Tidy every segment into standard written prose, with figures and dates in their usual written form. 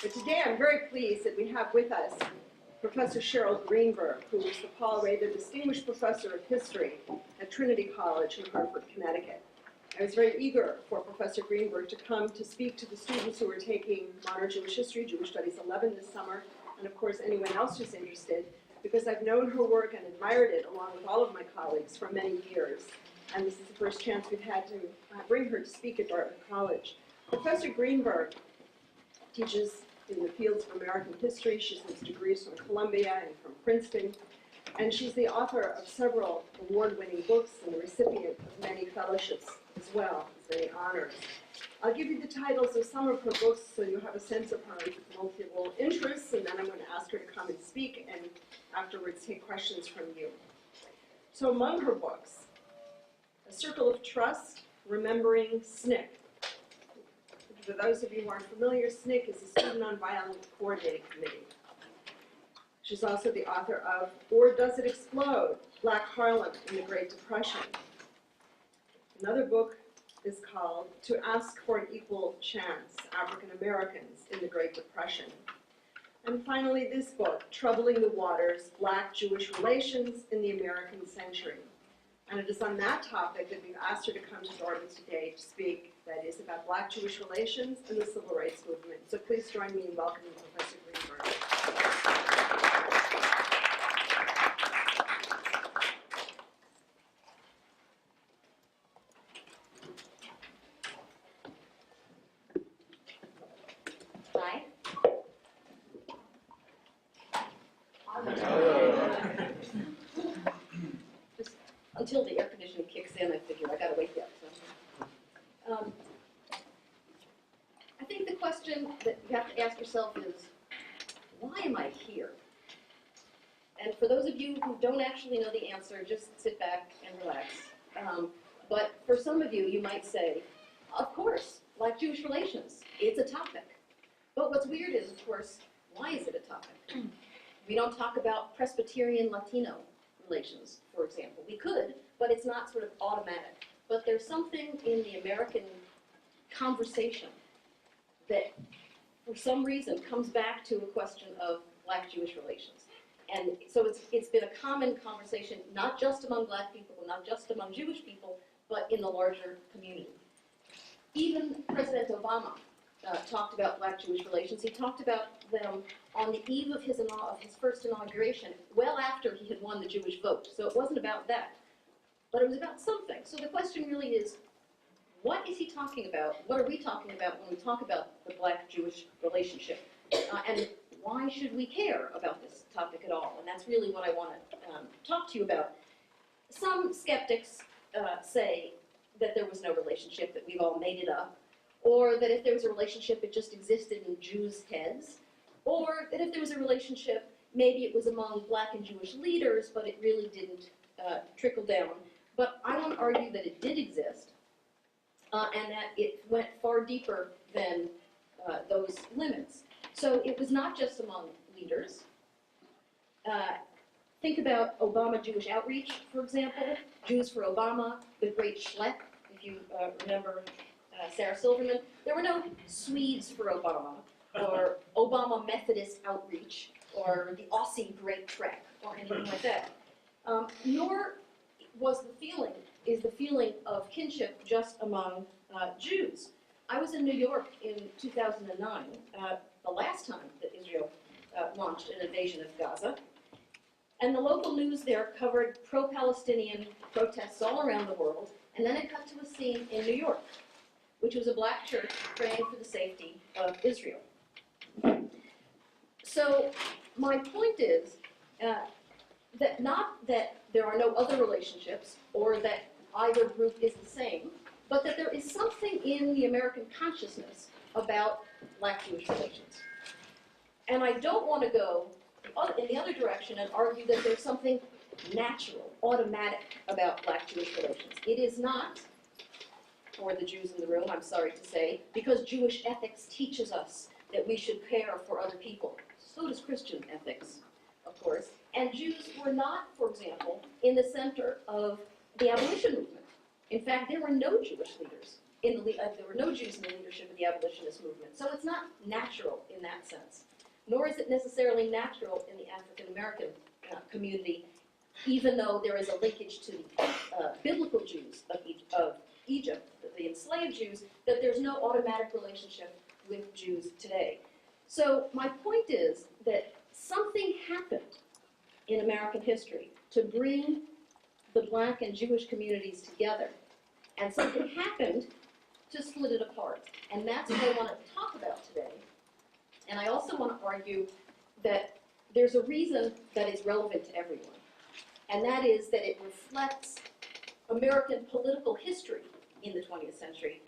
But today I'm very pleased that we have with us Professor Cheryl Greenberg, who is the Paul Rather Distinguished Professor of History at Trinity College in Hartford, Connecticut. I was very eager for Professor Greenberg to come to speak to the students who are taking Modern Jewish History, Jewish Studies 11 this summer, and of course anyone else who's interested, because I've known her work and admired it along with all of my colleagues for many years. And this is the first chance we've had to bring her to speak at Dartmouth College. Professor Greenberg teaches in the fields of American history. She has degrees from Columbia and from Princeton. And she's the author of several award-winning books and the recipient of many fellowships as well, as many honors. I'll give you the titles of some of her books so you have a sense of her multiple interests, and then I'm going to ask her to come and speak and afterwards take questions from you. So among her books, A Circle of Trust, Remembering SNCC. For those of you who aren't familiar, SNCC is the Student Nonviolent Coordinating Committee. She's also the author of Or Does It Explode? Black Harlem in the Great Depression. Another book is called To Ask for an Equal Chance, African Americans in the Great Depression. And finally, this book, Troubling the Waters, Black-Jewish Relations in the American Century. And it is on that topic that we've asked her to come to Dartmouth today to speak, that is about Black-Jewish relations and the Civil Rights Movement. So please join me in welcoming Professor Greenberg. Hi. Just until the air conditioning kicks in, I figure I gotta wake up. So. I think the question that you have to ask yourself is, why am I here? And for those of you who don't actually know the answer, just sit back and relax. But for some of you, you might say, of course, Black-Jewish relations, it's a topic. But what's weird is, of course, why is it a topic? We don't talk about Presbyterian-Latino relations, for example. We could, but it's not sort of automatic. But there's something in the American conversation that, for some reason, comes back to a question of Black-Jewish relations. And so it's been a common conversation, not just among Black people, not just among Jewish people, but in the larger community. Even President Obama talked about Black-Jewish relations. He talked about them on the eve of his first inauguration, well after he had won the Jewish vote. So it wasn't about that, but it was about something. So the question really is, what is he talking about? What are we talking about when we talk about the Black-Jewish relationship? And why should we care about this topic at all? And that's really what I want to talk to you about. Some skeptics say that there was no relationship, that we've all made it up, or that if there was a relationship, it just existed in Jews' heads, or that if there was a relationship, maybe it was among Black and Jewish leaders, but it really didn't trickle down. But I want to argue that it did exist, and that it went far deeper than those limits. So it was not just among leaders. Think about Obama Jewish outreach, for example, Jews for Obama, the Great Schlep, if you remember Sarah Silverman. There were no Swedes for Obama, or Obama Methodist outreach, or the Aussie Great Trek, or anything like that. Nor was is the feeling of kinship just among Jews. I was in New York in 2009, the last time that Israel launched an invasion of Gaza. And the local news there covered pro-Palestinian protests all around the world, and then it cut to a scene in New York, which was a Black church praying for the safety of Israel. So my point is that not that there are no other relationships or that either group is the same, but that there is something in the American consciousness about Black-Jewish relations. And I don't want to go in the other direction and argue that there's something natural, automatic about Black-Jewish relations. It is not, for the Jews in the room, I'm sorry to say, because Jewish ethics teaches us that we should care for other people. So does Christian ethics, of course. And Jews were not, for example, in the center of the abolition movement. In fact, there were no Jewish leaders there were no Jews in the leadership of the abolitionist movement. So it's not natural in that sense. Nor is it necessarily natural in the African American community, even though there is a linkage to the biblical Jews of Egypt, the enslaved Jews, that there's no automatic relationship with Jews today. So my point is that something happened in American history to bring the Black and Jewish communities together, and something happened to split it apart. And that's what I want to talk about today. And I also want to argue that there's a reason that it's relevant to everyone, and that is that it reflects American political history in the 20th century.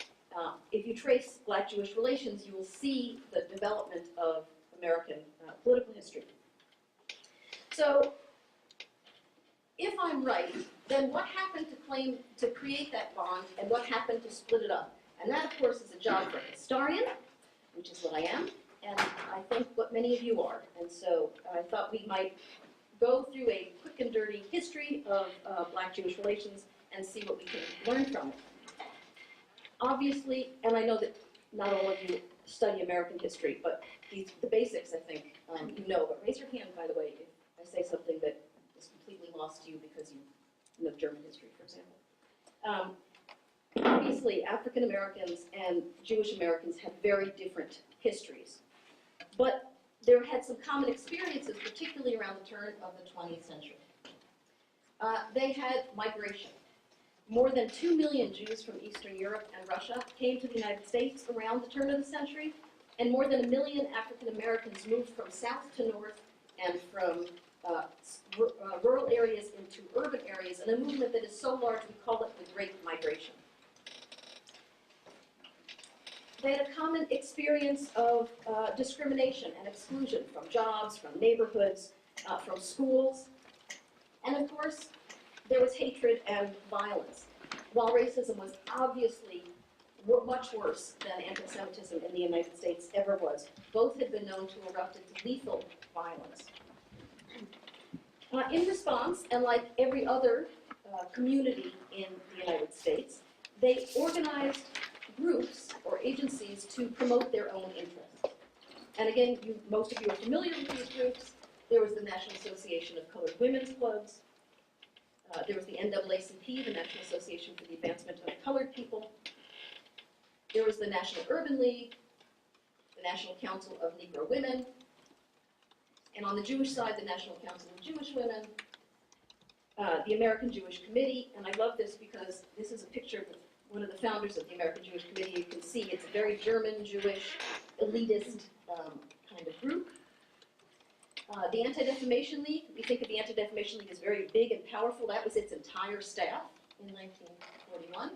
If you trace Black-Jewish relations, you will see the development of American political history. So, if I'm right, then what happened to create that bond, and what happened to split it up? And that, of course, is a job for a historian, which is what I am, and I think what many of you are. And so I thought we might go through a quick and dirty history of Black-Jewish relations and see what we can learn from it. Obviously, and I know that not all of you study American history, but the basics, I think, you know. But raise your hand, by the way, if I say something that is completely lost to you because you know German history, for example. Obviously, African Americans and Jewish Americans have very different histories, but there had some common experiences, particularly around the turn of the 20th century. They had migration. More than 2 million Jews from Eastern Europe and Russia came to the United States around the turn of the century, and more than 1 million African Americans moved from south to north and from rural areas into urban areas, in a movement that is so large we call it the Great Migration. They had a common experience of discrimination and exclusion from jobs, from neighborhoods, from schools, and of course, there was hatred and violence. While racism was obviously much worse than anti-Semitism in the United States ever was, both had been known to erupt into lethal violence. In response, and like every other community in the United States, they organized groups or agencies to promote their own interests. And again, most of you are familiar with these groups. There was the National Association of Colored Women's Clubs. There was the NAACP, the National Association for the Advancement of Colored People. There was the National Urban League, the National Council of Negro Women, and on the Jewish side, the National Council of Jewish Women, the American Jewish Committee, and I love this because this is a picture of one of the founders of the American Jewish Committee. You can see it's a very German, Jewish, elitist kind of group. The Anti-Defamation League, we think of the Anti-Defamation League as very big and powerful. That was its entire staff in 1941.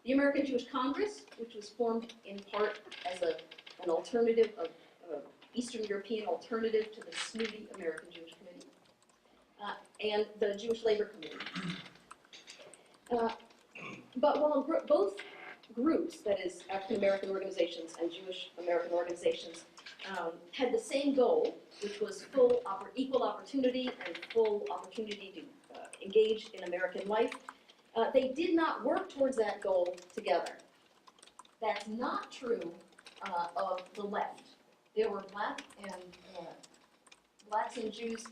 The American Jewish Congress, which was formed in part as an alternative, Eastern European alternative to the snooty American Jewish Committee, and the Jewish Labor Committee. But while both groups, that is African American organizations and Jewish American organizations, had the same goal, which was equal opportunity and full opportunity to engage in American life, they did not work towards that goal together. That's not true of the left. There were blacks and Jews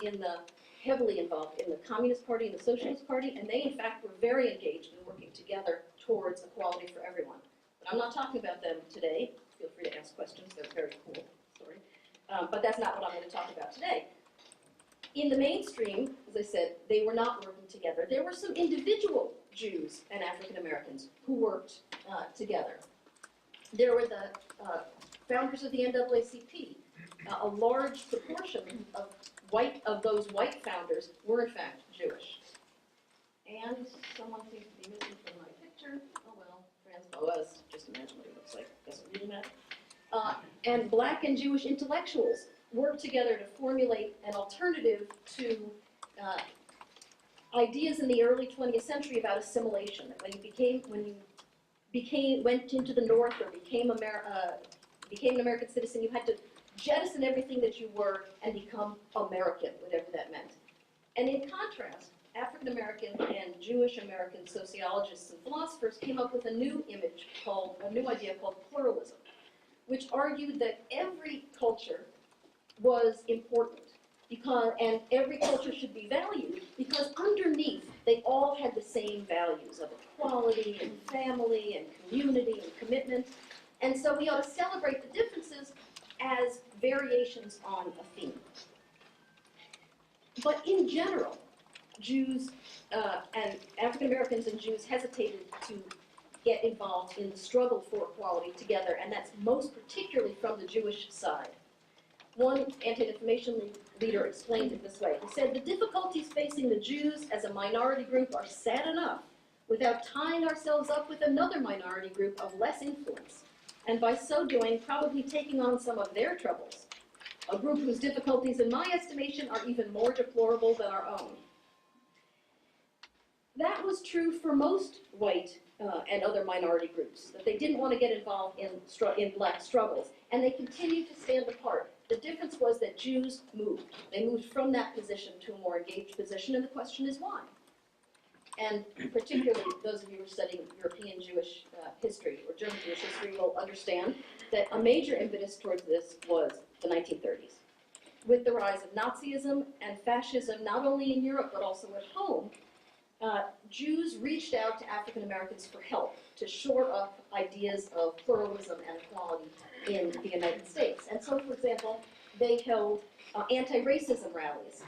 heavily involved in the Communist Party and the Socialist Party, and they in fact were very engaged in working together towards equality for everyone. But I'm not talking about them today. Feel free to ask questions, they're very cool. But that's not what I'm going to talk about today. In the mainstream, as I said, they were not working together. There were some individual Jews and African Americans who worked together. There were the founders of the NAACP. A large proportion of those white founders were in fact Jewish. And someone seems to be missing from my picture. Oh well, Franz Boas, just imagine what he looks like. Doesn't really matter. And black and Jewish intellectuals worked together to formulate an alternative to ideas in the early 20th century about assimilation. When you went into the North or became an American citizen, you had to jettison everything that you were and become American, whatever that meant. And in contrast, African American and Jewish American sociologists and philosophers came up with a new idea called pluralism, which argued that every culture was important and every culture should be valued because underneath they all had the same values of equality and family and community and commitment. And so we ought to celebrate the differences as variations on a theme. But in general, Jews and African Americans and Jews hesitated to get involved in the struggle for equality together, and that's most particularly from the Jewish side. One anti-defamation leader explained it this way. He said, "The difficulties facing the Jews as a minority group are sad enough without tying ourselves up with another minority group of less influence, and by so doing, probably taking on some of their troubles. A group whose difficulties, in my estimation, are even more deplorable than our own." That was true for most white and other minority groups, that they didn't want to get involved in black struggles, and they continued to stand apart. The difference was that Jews moved. They moved from that position to a more engaged position, and the question is why? And particularly those of you who are studying European Jewish history or German Jewish history will understand that a major impetus towards this was the 1930s. With the rise of Nazism and fascism, not only in Europe but also at home, Jews reached out to African Americans for help to shore up ideas of pluralism and equality in the United States. And so, for example, they held anti-racism rallies.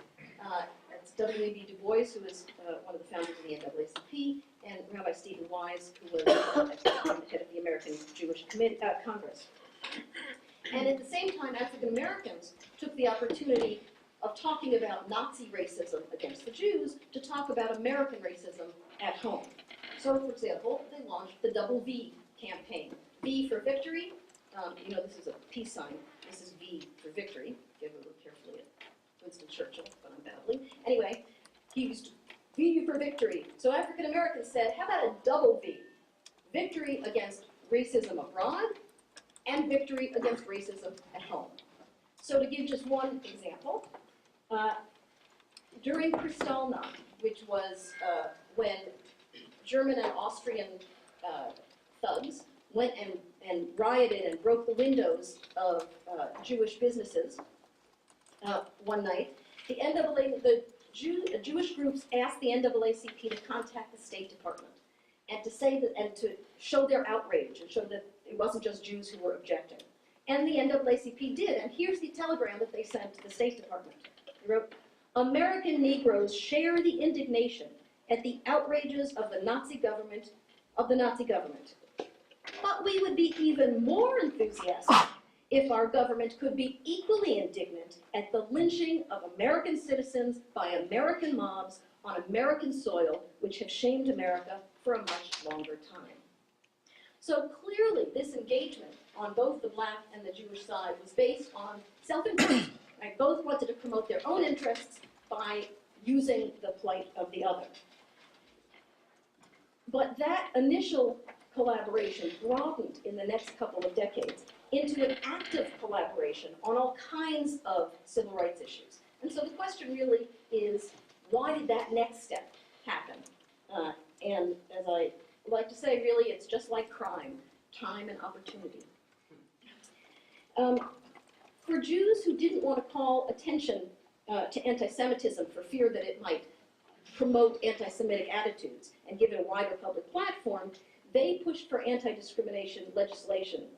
That's W.E.B. Du Bois, who was one of the founders of the NAACP, and Rabbi Stephen Wise, who was the head of the American Jewish Congress. And at the same time, African Americans took the opportunity of talking about Nazi racism against the Jews to talk about American racism at home. So, for example, they launched the Double V campaign. V for victory. You know, this is a peace sign. This is V for victory. If you ever look carefully at Winston Churchill, but I'm babbling. Anyway, he used V for victory. So African Americans said, how about a double V? Victory against racism abroad and victory against racism at home. So to give just one example, during Kristallnacht, which was when German and Austrian thugs went and rioted and broke the windows of Jewish businesses one night, the Jewish groups asked the NAACP to contact the State Department and to say that, and to show their outrage and show that it wasn't just Jews who were objecting. And the NAACP did, and here's the telegram that they sent to the State Department. They wrote, "American Negroes share the indignation at the outrages of the Nazi government, But we would be even more enthusiastic if our government could be equally indignant at the lynching of American citizens by American mobs on American soil, which have shamed America for a much longer time." So clearly, this engagement on both the black and the Jewish side was based on self-interest. Right? Both wanted to promote their own interests by using the plight of the other. But that initial collaboration broadened in the next couple of decades into an active collaboration on all kinds of civil rights issues. And so the question really is, why did that next step happen? And as I like to say, really, it's just like crime, time and opportunity. For Jews who didn't want to call attention to anti-Semitism for fear that it might promote anti-Semitic attitudes and give it a wider public platform, they pushed for anti-discrimination legislation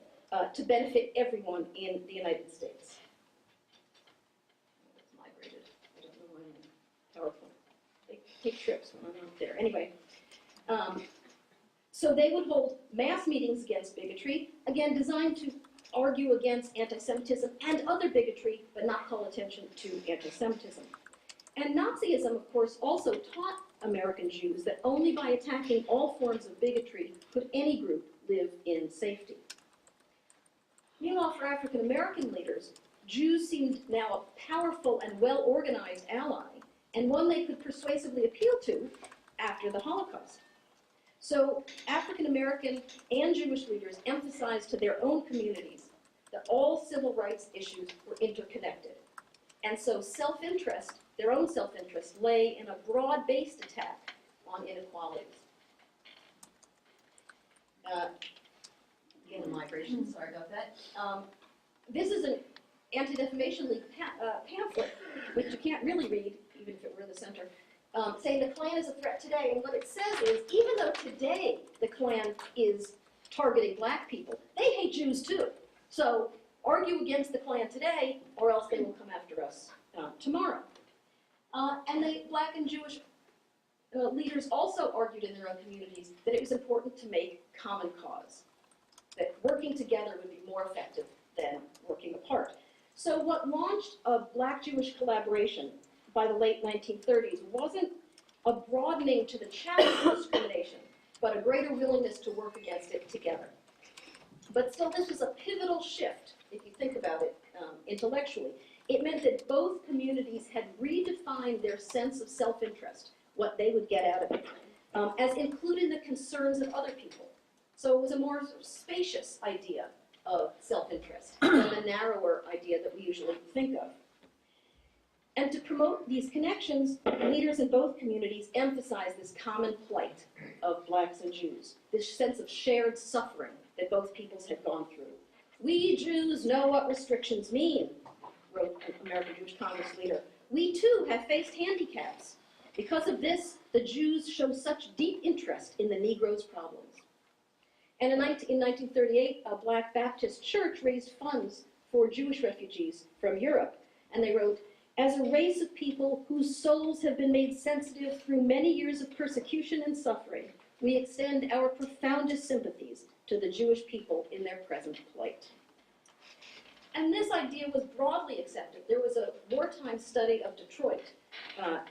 to benefit everyone in the United States. It's migrated. I don't know why I'm in PowerPoint. They take trips when I'm not there. Anyway, so they would hold mass meetings against bigotry, again designed to argue against anti-Semitism and other bigotry, but not call attention to anti-Semitism. And Nazism, of course, also taught American Jews that only by attacking all forms of bigotry could any group live in safety. Meanwhile, for African American leaders, Jews seemed now a powerful and well-organized ally, and one they could persuasively appeal to after the Holocaust. So African American and Jewish leaders emphasized to their own communities that all civil rights issues were interconnected. And so self-interest, their own self-interest, lay in a broad-based attack on inequalities. Again, a migration, sorry about that. This is an Anti-Defamation League pamphlet, which you can't really read, even if it were in the center, saying the Klan is a threat today. And what it says is, even though today the Klan is targeting black people, they hate Jews too. So argue against the Klan today, or else they will come after us tomorrow. And the black and Jewish leaders also argued in their own communities that it was important to make common cause, that working together would be more effective than working apart. So what launched a black-Jewish collaboration by the late 1930s wasn't a broadening to the challenge of discrimination, but a greater willingness to work against it together. But still, this was a pivotal shift, if you think about it intellectually. It meant that both communities had redefined their sense of self-interest, what they would get out of it, as including the concerns of other people. So it was a more sort of spacious idea of self-interest than the narrower idea that we usually think of. And to promote these connections, leaders in both communities emphasized this common plight of blacks and Jews, this sense of shared suffering that both peoples had gone through. We Jews know what restrictions mean, wrote an American Jewish Congress leader. We too have faced handicaps. Because of this, the Jews show such deep interest in the Negro's problems. And in 1938, a Black Baptist church raised funds for Jewish refugees from Europe. And they wrote, as a race of people whose souls have been made sensitive through many years of persecution and suffering, we extend our profoundest sympathies to the Jewish people in their present plight. And this idea was broadly accepted. There was a wartime study of Detroit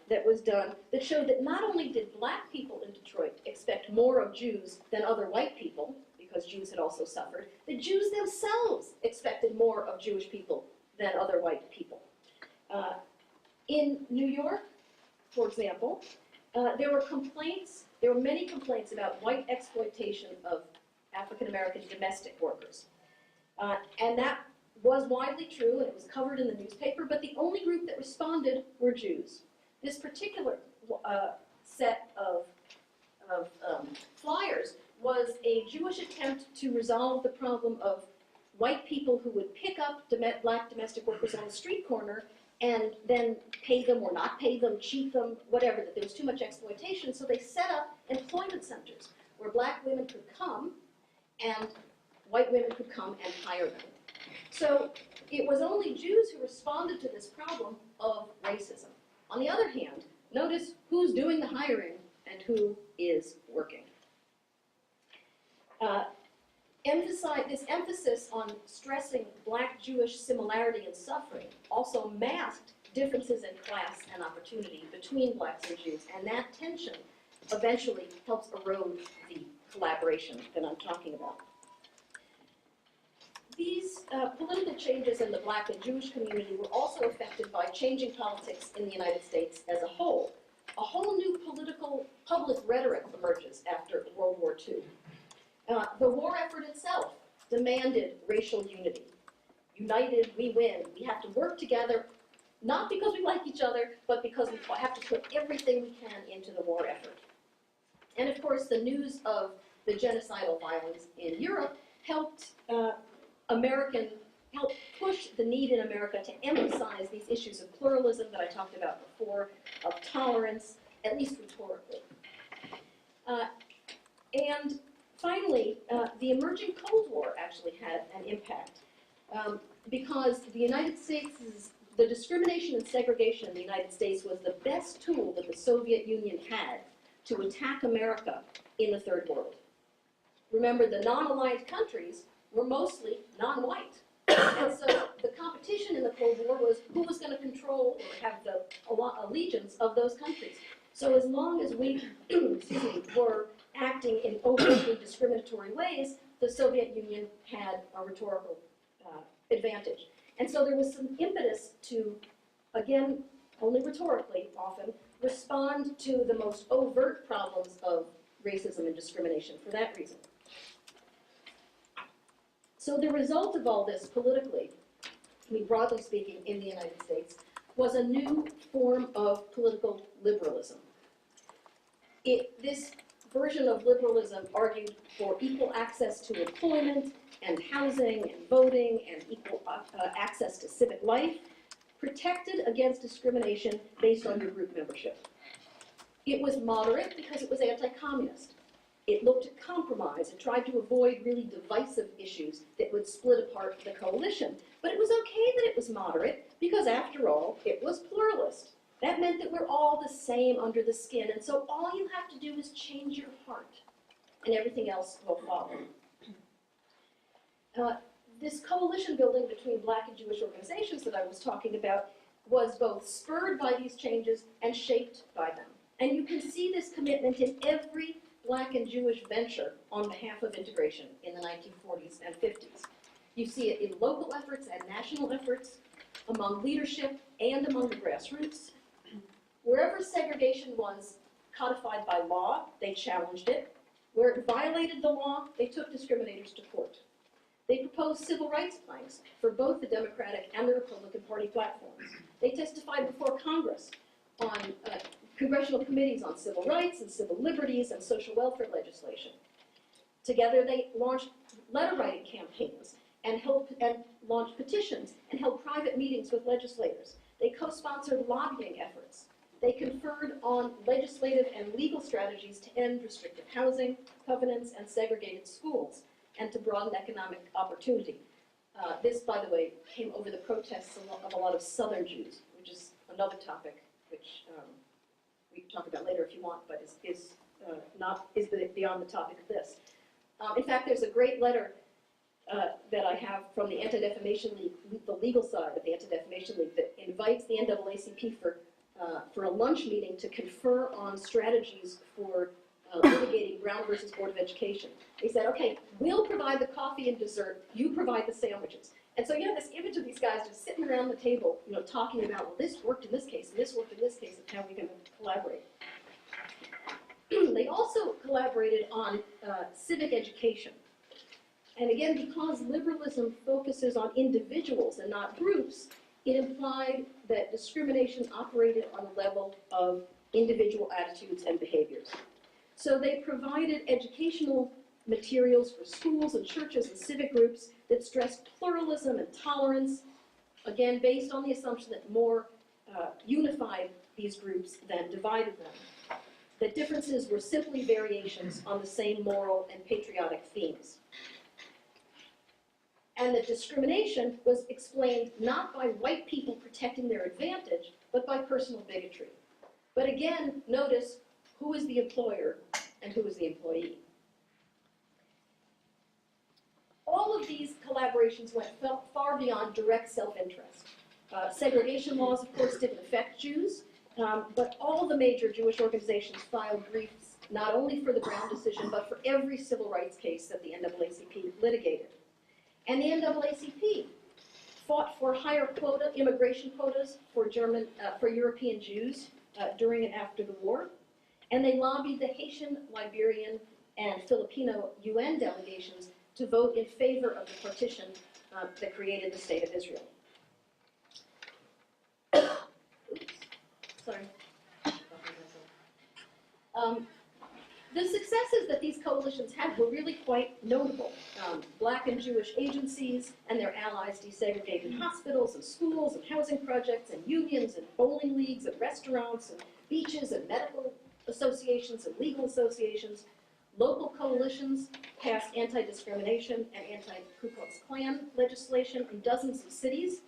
that was done that showed that not only did black people in Detroit expect more of Jews than other white people, because Jews had also suffered, the Jews themselves expected more of Jewish people than other white people. In New York, for example, there were many complaints about white exploitation of African American domestic workers. And that was widely true, and it was covered in the newspaper, but the only group that responded were Jews. This particular set of flyers was a Jewish attempt to resolve the problem of white people who would pick up black domestic workers on the street corner and then pay them or not pay them, cheat them, whatever, that there was too much exploitation. So they set up employment centers where black women could come and white women could come and hire them. So it was only Jews who responded to this problem of racism. On the other hand, notice who's doing the hiring and who is working. This emphasis on stressing black-Jewish similarity and suffering also masked differences in class and opportunity between blacks and Jews, and that tension eventually helps erode the collaboration that I'm talking about. These political changes in the black and Jewish community were also affected by changing politics in the United States as a whole. A whole new public rhetoric emerges after World War II. The war effort itself demanded racial unity. United, we win. We have to work together, not because we like each other, but because we have to put everything we can into the war effort. And of course, the news of the genocidal violence in Europe helped push the need in America to emphasize these issues of pluralism that I talked about before, of tolerance, at least rhetorically. And finally, the emerging Cold War actually had an impact because the discrimination and segregation in the United States was the best tool that the Soviet Union had to attack America in the Third World. Remember, the non-aligned countries were mostly non-white. And so the competition in the Cold War was who was going to control or have the allegiance of those countries. So as long as we were acting in overtly discriminatory ways, the Soviet Union had a rhetorical advantage. And so there was some impetus to, again, only rhetorically often, respond to the most overt problems of racism and discrimination for that reason. So the result of all this politically, broadly speaking, in the United States, was a new form of political liberalism. This version of liberalism argued for equal access to employment and housing and voting and equal access to civic life, protected against discrimination based on your group membership. It was moderate because it was anti-communist. It looked at compromise and tried to avoid really divisive issues that would split apart the coalition. But it was okay that it was moderate because, after all, it was pluralist. That meant that we're all the same under the skin, and so all you have to do is change your heart, and everything else will follow. This coalition building between Black and Jewish organizations that I was talking about was both spurred by these changes and shaped by them. And you can see this commitment in every Black and Jewish venture on behalf of integration in the 1940s and 50s. You see it in local efforts and national efforts, among leadership and among the grassroots. Wherever segregation was codified by law, they challenged it. Where it violated the law, they took discriminators to court. They proposed civil rights planks for both the Democratic and the Republican Party platforms. They testified before Congress on congressional committees on civil rights and civil liberties and social welfare legislation. Together, they launched letter-writing campaigns and launched petitions and held private meetings with legislators. They co-sponsored lobbying efforts. They conferred on legislative and legal strategies to end restrictive housing, covenants, and segregated schools, and to broaden economic opportunity. This, by the way, came over the protests of a lot of Southern Jews, which is another topic which we can talk about later if you want, but is beyond the topic of this. In fact, there's a great letter that I have from the Anti-Defamation League, the legal side of the Anti-Defamation League, that invites the NAACP for a lunch meeting to confer on strategies for litigating Brown versus Board of Education. They said, okay, we'll provide the coffee and dessert, you provide the sandwiches. And so you have this image of these guys just sitting around the table, talking about, well, this worked in this case, and this worked in this case, and how we can collaborate. They also collaborated on civic education. And again, because liberalism focuses on individuals and not groups, it implied that discrimination operated on the level of individual attitudes and behaviors. So they provided educational materials for schools and churches and civic groups that stressed pluralism and tolerance, again, based on the assumption that more unified these groups than divided them. That differences were simply variations on the same moral and patriotic themes. And that discrimination was explained not by white people protecting their advantage, but by personal bigotry. But again, notice who is the employer and who is the employee. All of these collaborations went far beyond direct self-interest. Segregation laws, of course, didn't affect Jews, but all the major Jewish organizations filed briefs not only for the Brown decision, but for every civil rights case that the NAACP litigated. And the NAACP fought for higher immigration quotas for European Jews during and after the war. And they lobbied the Haitian, Liberian, and Filipino UN delegations to vote in favor of the partition that created the State of Israel. Oops, sorry. The successes that these coalitions had were really quite notable. Black and Jewish agencies and their allies desegregated hospitals and schools and housing projects and unions and bowling leagues and restaurants and beaches and medical associations and legal associations. Local coalitions passed anti-discrimination and anti-Ku Klux Klan legislation in dozens of cities.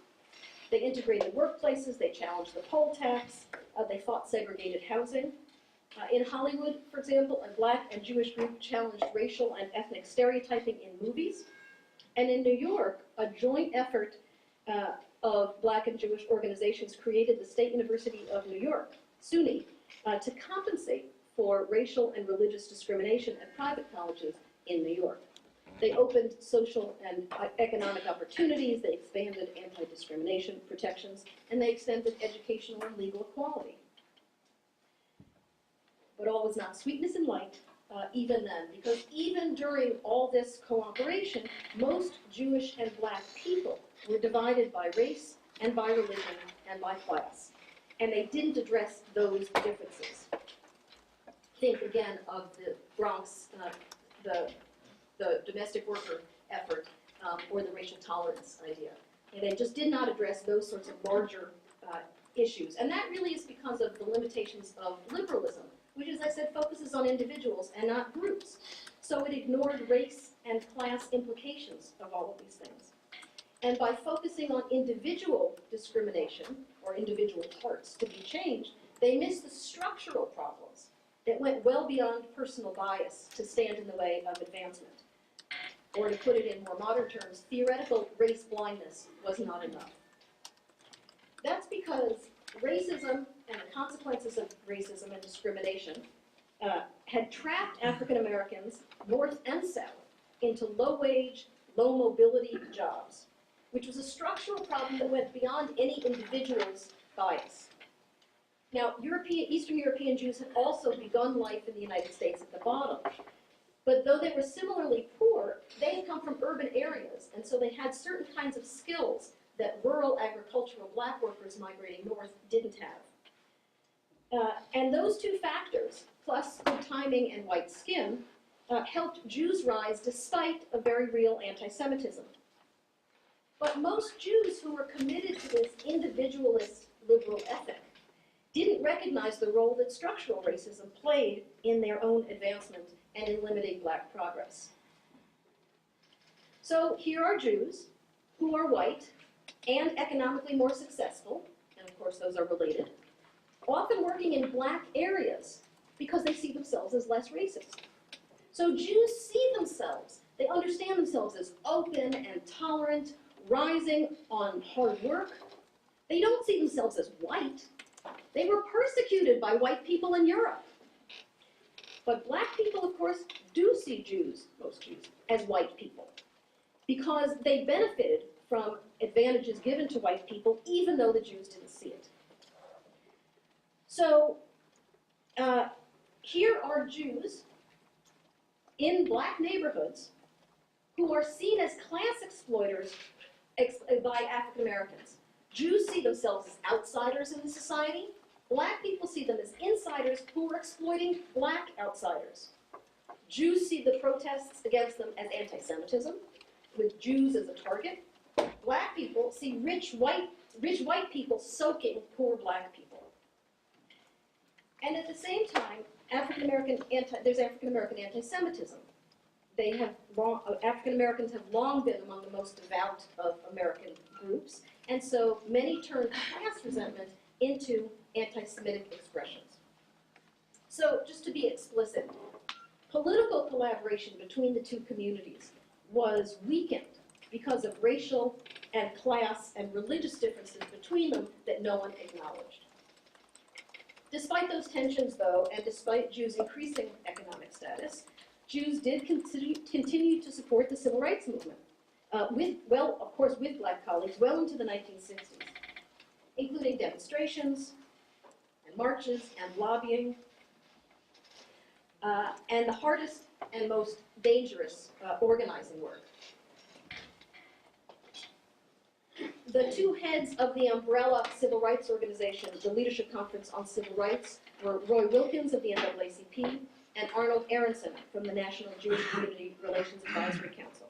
They integrated workplaces, they challenged the poll tax, they fought segregated housing. In Hollywood, for example, a Black and Jewish group challenged racial and ethnic stereotyping in movies. And in New York, a joint effort of Black and Jewish organizations created the State University of New York, SUNY, to compensate for racial and religious discrimination at private colleges in New York. They opened social and economic opportunities, they expanded anti-discrimination protections, and they extended educational and legal equality. But all was not sweetness and light, even then, because even during all this cooperation, most Jewish and Black people were divided by race and by religion and by class. And they didn't address those differences. think again of the Bronx, the domestic worker effort, or the racial tolerance idea. And they just did not address those sorts of larger issues. And that really is because of the limitations of liberalism, which, as I said, focuses on individuals and not groups. So it ignored race and class implications of all of these things. And by focusing on individual discrimination, or individual parts to be changed, they missed the structural problems that went well beyond personal bias to stand in the way of advancement. Or to put it in more modern terms, theoretical race blindness was not enough. That's because racism and the consequences of racism and discrimination had trapped African Americans, North and South, into low-wage, low-mobility jobs, which was a structural problem that went beyond any individual's bias. Now, Eastern European Jews had also begun life in the United States at the bottom. But though they were similarly poor, they had come from urban areas, and so they had certain kinds of skills that rural agricultural black workers migrating north didn't have. And those two factors, plus good timing and white skin, helped Jews rise despite a very real anti-Semitism. But most Jews who were committed to this individualist liberal ethic didn't recognize the role that structural racism played in their own advancement and in limiting black progress. So here are Jews who are white and economically more successful, and of course those are related, often working in black areas because they see themselves as less racist. So Jews see themselves, they understand themselves as open and tolerant, rising on hard work. They don't see themselves as white. They were persecuted by white people in Europe. But black people, of course, do see Jews, most Jews, as white people because they benefited from advantages given to white people even though the Jews didn't see it. So here are Jews in black neighborhoods who are seen as class exploiters by African Americans. Jews see themselves as outsiders in the society. Black people see them as insiders who are exploiting black outsiders. Jews see the protests against them as anti-Semitism, with Jews as a target. Black people see rich white people soaking poor black people. And at the same time, there's African American anti-Semitism. African Americans have long been among the most devout of American groups, and so many turn class resentment into anti-Semitic expressions. So just to be explicit, political collaboration between the two communities was weakened because of racial and class and religious differences between them that no one acknowledged. Despite those tensions, though, and despite Jews' increasing economic status, Jews did continue to support the civil rights movement, of course, with black colleagues, well into the 1960s, including demonstrations and marches and lobbying, and the hardest and most dangerous organizing work. The two heads of the umbrella civil rights organization, the Leadership Conference on Civil Rights, were Roy Wilkins of the NAACP and Arnold Aronson from the National Jewish Community Relations Advisory Council.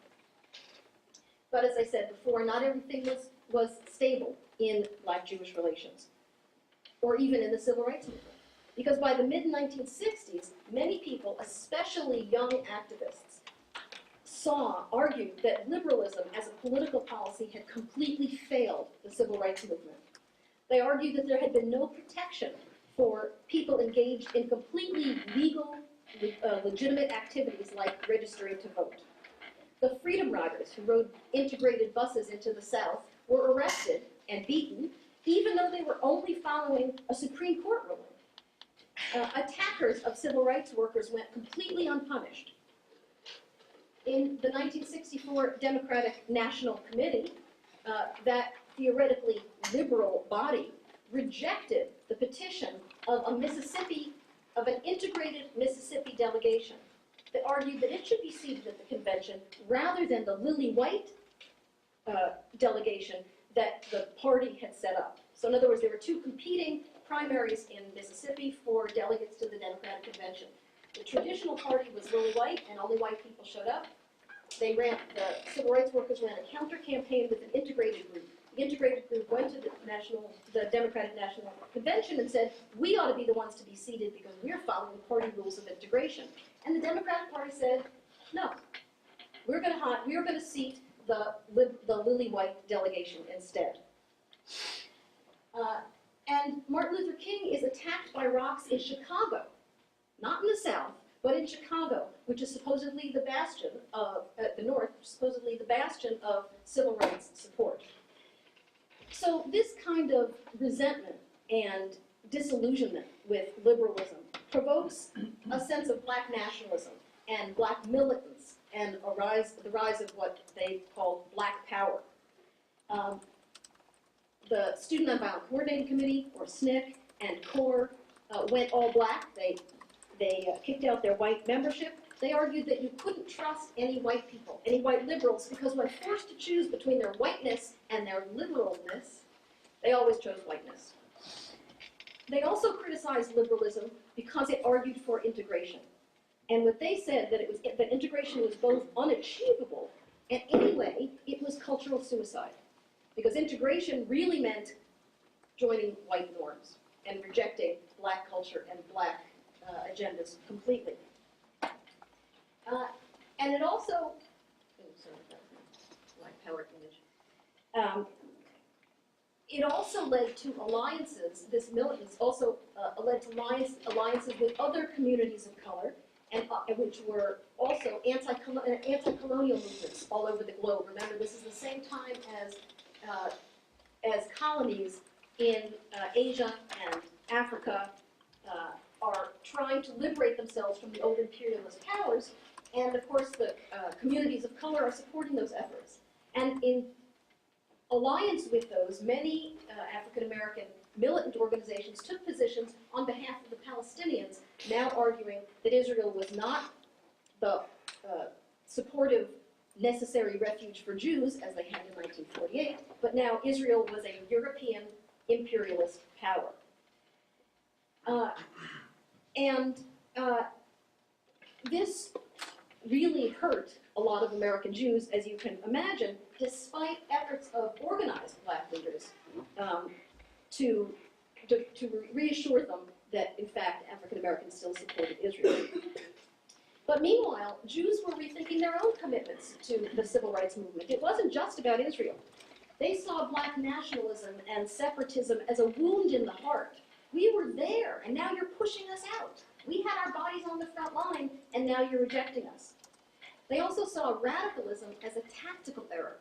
But as I said before, not everything was stable in black-Jewish relations, or even in the civil rights movement. Because by the mid-1960s, many people, especially young activists, argued that liberalism as a political policy had completely failed the civil rights movement. They argued that there had been no protection for people engaged in completely legal, legitimate activities like registering to vote. The Freedom Riders, who rode integrated buses into the South, were arrested and beaten, even though they were only following a Supreme Court ruling. Attackers of civil rights workers went completely unpunished. In the 1964 Democratic National Committee, that theoretically liberal body rejected the petition of an integrated Mississippi delegation that argued that it should be seated at the convention rather than the lily white delegation that the party had set up. So in other words, there were two competing primaries in Mississippi for delegates to the Democratic convention. The traditional party was lily white, and only white people showed up. The civil rights workers ran a counter campaign with an integrated group. The integrated group went to the Democratic National Convention and said, we ought to be the ones to be seated because we're following the party rules of integration. And the Democratic Party said, no, we're going to seat the lily white delegation instead. And Martin Luther King is attacked by rocks in Chicago, not in the South, but in Chicago, which is supposedly the bastion of, the North, supposedly the bastion of civil rights support. So this kind of resentment and disillusionment with liberalism provokes a sense of black nationalism and black militance and the rise of what they call black power. The Student Nonviolent Coordinating Committee, or SNCC, and CORE went all black. They kicked out their white membership. They argued that you couldn't trust any white people, any white liberals, because when forced to choose between their whiteness and their liberalness, they always chose whiteness. They also criticized liberalism because it argued for integration. And what they said that integration was both unachievable and anyway, it was cultural suicide. Because integration really meant joining white norms and rejecting black culture and black agendas completely. And it also, it also led to alliances. This militance also led to alliances with other communities of color, and which were also anti-colonial movements all over the globe. Remember, this is the same time as colonies in Asia and Africa are trying to liberate themselves from the old imperialist powers, and of course the communities of color are supporting those efforts. And in alliance with those, many African-American militant organizations took positions on behalf of the Palestinians, now arguing that Israel was not the supportive necessary refuge for Jews, as they had in 1948, but now Israel was a European imperialist power. This really hurt a lot of American Jews, as you can imagine, despite efforts of organized black leaders to reassure them that, in fact, African Americans still supported Israel. But meanwhile, Jews were rethinking their own commitments to the civil rights movement. It wasn't just about Israel. They saw black nationalism and separatism as a wound in the heart. We were there, and now you're pushing us out. We had our bodies on the front line, and now you're rejecting us. They also saw radicalism as a tactical error.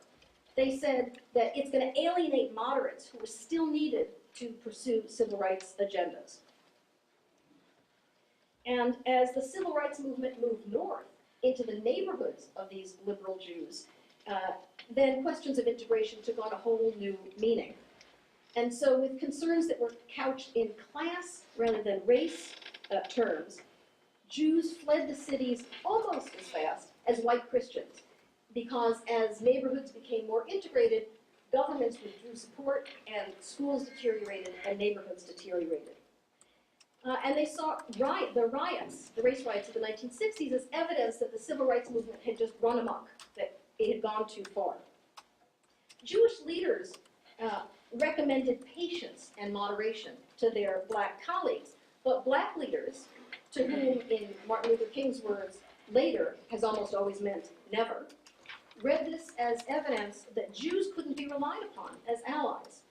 They said that it's going to alienate moderates who were still needed to pursue civil rights agendas. And as the civil rights movement moved north into the neighborhoods of these liberal Jews, then questions of integration took on a whole new meaning. And so with concerns that were couched in class rather than race terms, Jews fled the cities almost as fast as white Christians, because as neighborhoods became more integrated, governments withdrew support, and schools deteriorated, and neighborhoods deteriorated. And they saw the race riots of the 1960s, as evidence that the civil rights movement had just run amok, that it had gone too far. Jewish leaders recommended patience and moderation to their black colleagues, but black leaders, to whom, in Martin Luther King's words, later has almost always meant never, read this as evidence that Jews couldn't be relied upon as allies.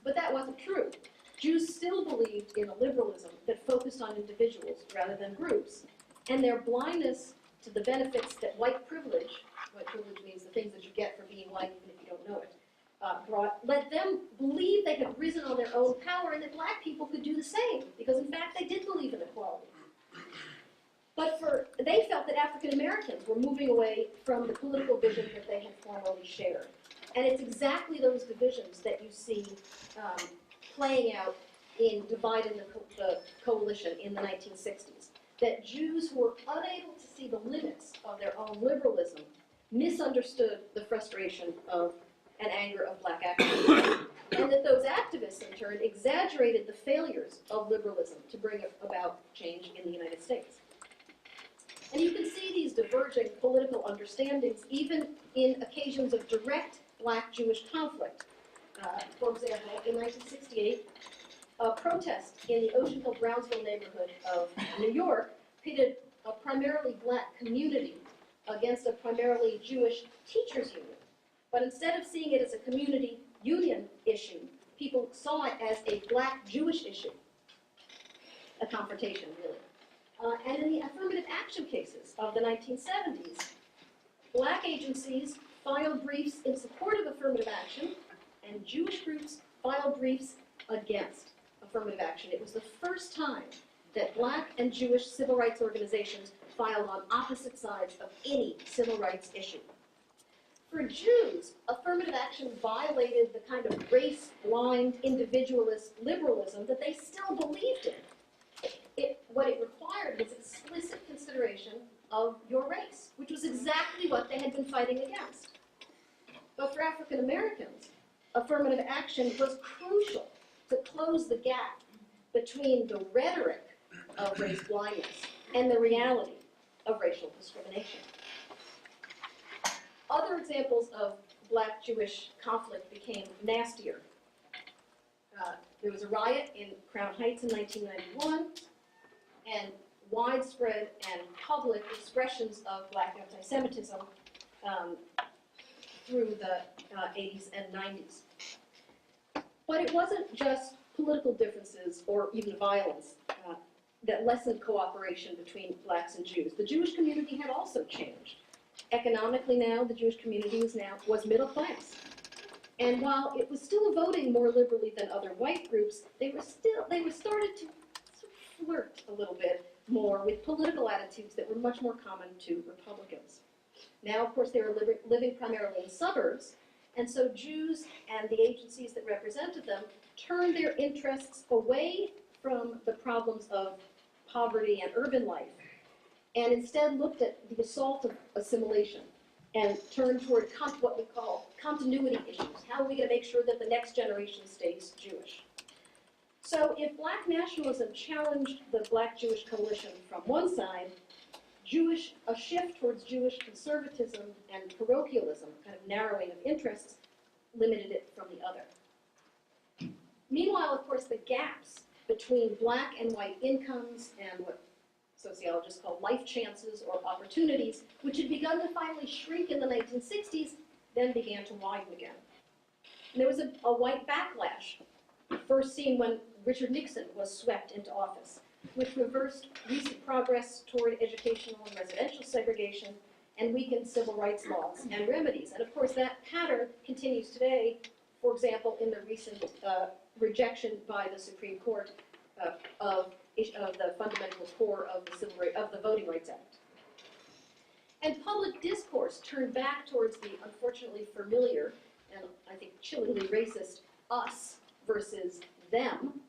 But that wasn't true. Jews still believed in a liberalism that focused on individuals rather than groups, and their blindness to the benefits that white privilege means the things that you get for being white even if you don't know it, let them believe they had risen on their own power and that black people could do the same, because in fact they did believe in equality. But they felt that African Americans were moving away from the political vision that they had formerly shared. And it's exactly those divisions that you see playing out in dividing the coalition in the 1960s. That Jews who were unable to see the limits of their own liberalism misunderstood the frustration of and anger of black activists. and that those activists, in turn, exaggerated the failures of liberalism to bring about change in the United States. And you can see these diverging political understandings even in occasions of direct Black-Jewish conflict. For example, in 1968, a protest in the Ocean Hill-Brownsville neighborhood of New York pitted a primarily Black community against a primarily Jewish teachers' union. But instead of seeing it as a community union issue, people saw it as a Black-Jewish issue, a confrontation, really. And in the affirmative action cases of the 1970s, Black agencies filed briefs in support of affirmative action, and Jewish groups filed briefs against affirmative action. It was the first time that Black and Jewish civil rights organizations filed on opposite sides of any civil rights issue. For Jews, affirmative action violated the kind of race-blind, individualist liberalism that they still believed in. What it required was explicit consideration of your race, which was exactly what they had been fighting against. But for African Americans, affirmative action was crucial to close the gap between the rhetoric of race blindness and the reality of racial discrimination. Other examples of Black-Jewish conflict became nastier. There was a riot in Crown Heights in 1991, and widespread and public expressions of Black anti-Semitism through the 80s and 90s. But it wasn't just political differences or even violence that lessened cooperation between Blacks and Jews. The Jewish community had also changed. Economically now, the Jewish community was middle class. And while it was still voting more liberally than other white groups, they were started to sort of flirt a little bit more with political attitudes that were much more common to Republicans. Now, of course, they were living primarily in suburbs, and so Jews and the agencies that represented them turned their interests away from the problems of poverty and urban life, and instead looked at the assault of assimilation and turned toward what we call continuity issues. How are we going to make sure that the next generation stays Jewish? So if Black nationalism challenged the Black-Jewish coalition from one side, a shift towards Jewish conservatism and parochialism, kind of narrowing of interests, limited it from the other. Meanwhile, of course, the gaps between Black and white incomes and what sociologists call life chances or opportunities, which had begun to finally shrink in the 1960s, then began to widen again. And there was a white backlash, first seen when Richard Nixon was swept into office, which reversed recent progress toward educational and residential segregation and weakened civil rights laws and remedies. And of course, that pattern continues today, for example, in the recent rejection by the Supreme Court of the fundamental core of the Voting Rights Act. And public discourse turned back towards the unfortunately familiar and I think chillingly racist us versus them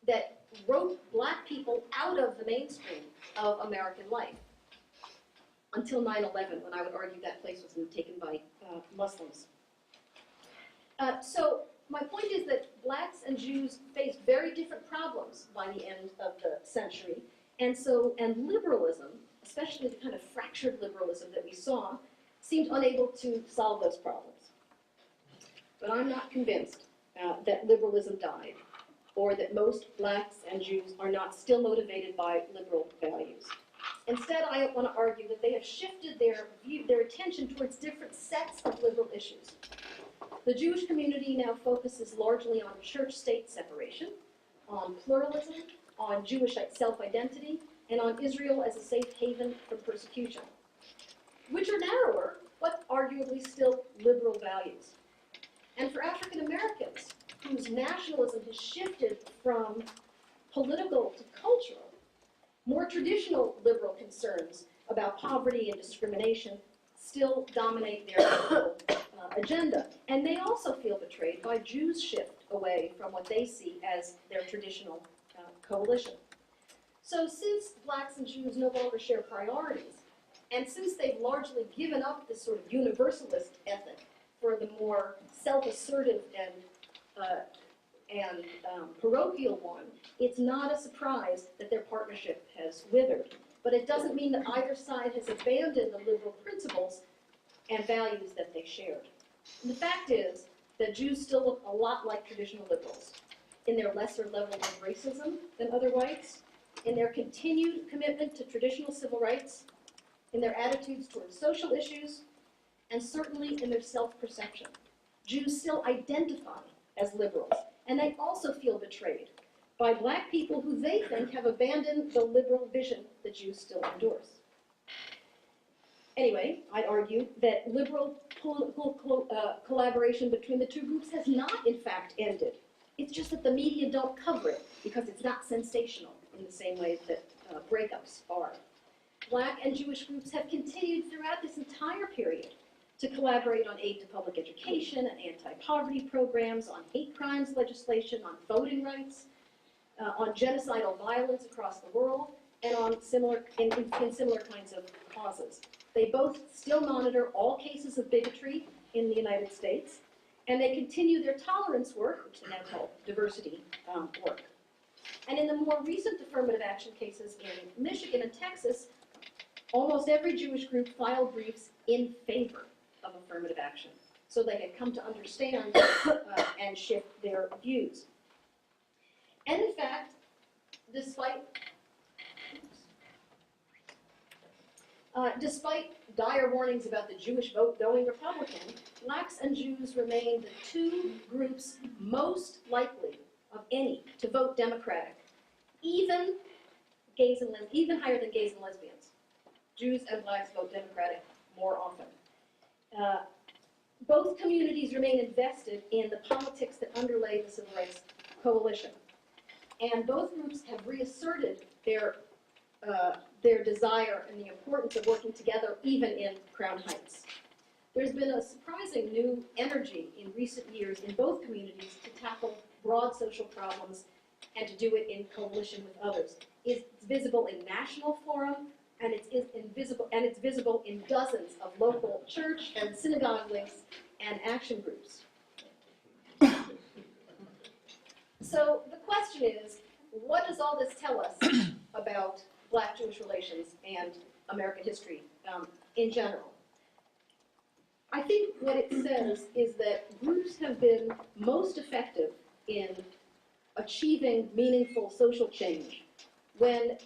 that wrote Black people out of the mainstream of American life until 9/11, when I would argue that place was taken by Muslims. So my point is that Blacks and Jews faced very different problems by the end of the century, and liberalism, especially the kind of fractured liberalism that we saw, seemed unable to solve those problems. But I'm not convinced that liberalism died, or that most Blacks and Jews are not still motivated by liberal values. Instead, I want to argue that they have shifted their attention towards different sets of liberal issues. The Jewish community now focuses largely on church-state separation, on pluralism, on Jewish self-identity, and on Israel as a safe haven from persecution, which are narrower, but arguably still liberal values. And for African Americans, whose nationalism has shifted from political to cultural, more traditional liberal concerns about poverty and discrimination still dominate their political agenda. And they also feel betrayed by Jews' shift away from what they see as their traditional coalition. So since Blacks and Jews no longer share priorities, and since they've largely given up this sort of universalist ethic for the more self-assertive and parochial one, it's not a surprise that their partnership has withered. But it doesn't mean that either side has abandoned the liberal principles and values that they shared. And the fact is that Jews still look a lot like traditional liberals in their lesser level of racism than other whites, in their continued commitment to traditional civil rights, in their attitudes towards social issues, and certainly in their self-perception. Jews still identify as liberals, and they also feel betrayed by black people who they think have abandoned the liberal vision that Jews still endorse. Anyway, I'd argue that liberal political collaboration between the two groups has not, in fact, ended. It's just that the media don't cover it because it's not sensational in the same way that breakups are. Black and Jewish groups have continued throughout this entire period to collaborate on aid to public education and anti-poverty programs, on hate crimes legislation, on voting rights, on genocidal violence across the world, and on similar kinds of causes. They both still monitor all cases of bigotry in the United States, and they continue their tolerance work, which they now call diversity work. And in the more recent affirmative action cases in Michigan and Texas, almost every Jewish group filed briefs in favor of affirmative action, so they had come to understand and shift their views. And in fact, despite dire warnings about the Jewish vote going Republican, blacks and Jews remain the two groups most likely of any to vote Democratic, even higher than gays and lesbians. Jews and blacks vote Democratic more often. Both communities remain invested in the politics that underlay the Civil Rights Coalition. And both groups have reasserted their desire and the importance of working together, even in Crown Heights. There's been a surprising new energy in recent years in both communities to tackle broad social problems and to do it in coalition with others. It's visible in national forum, and it's visible in dozens of local church and synagogue links and action groups. So the question is, what does all this tell us about Black-Jewish relations and American history in general? I think what it says is that groups have been most effective in achieving meaningful social change when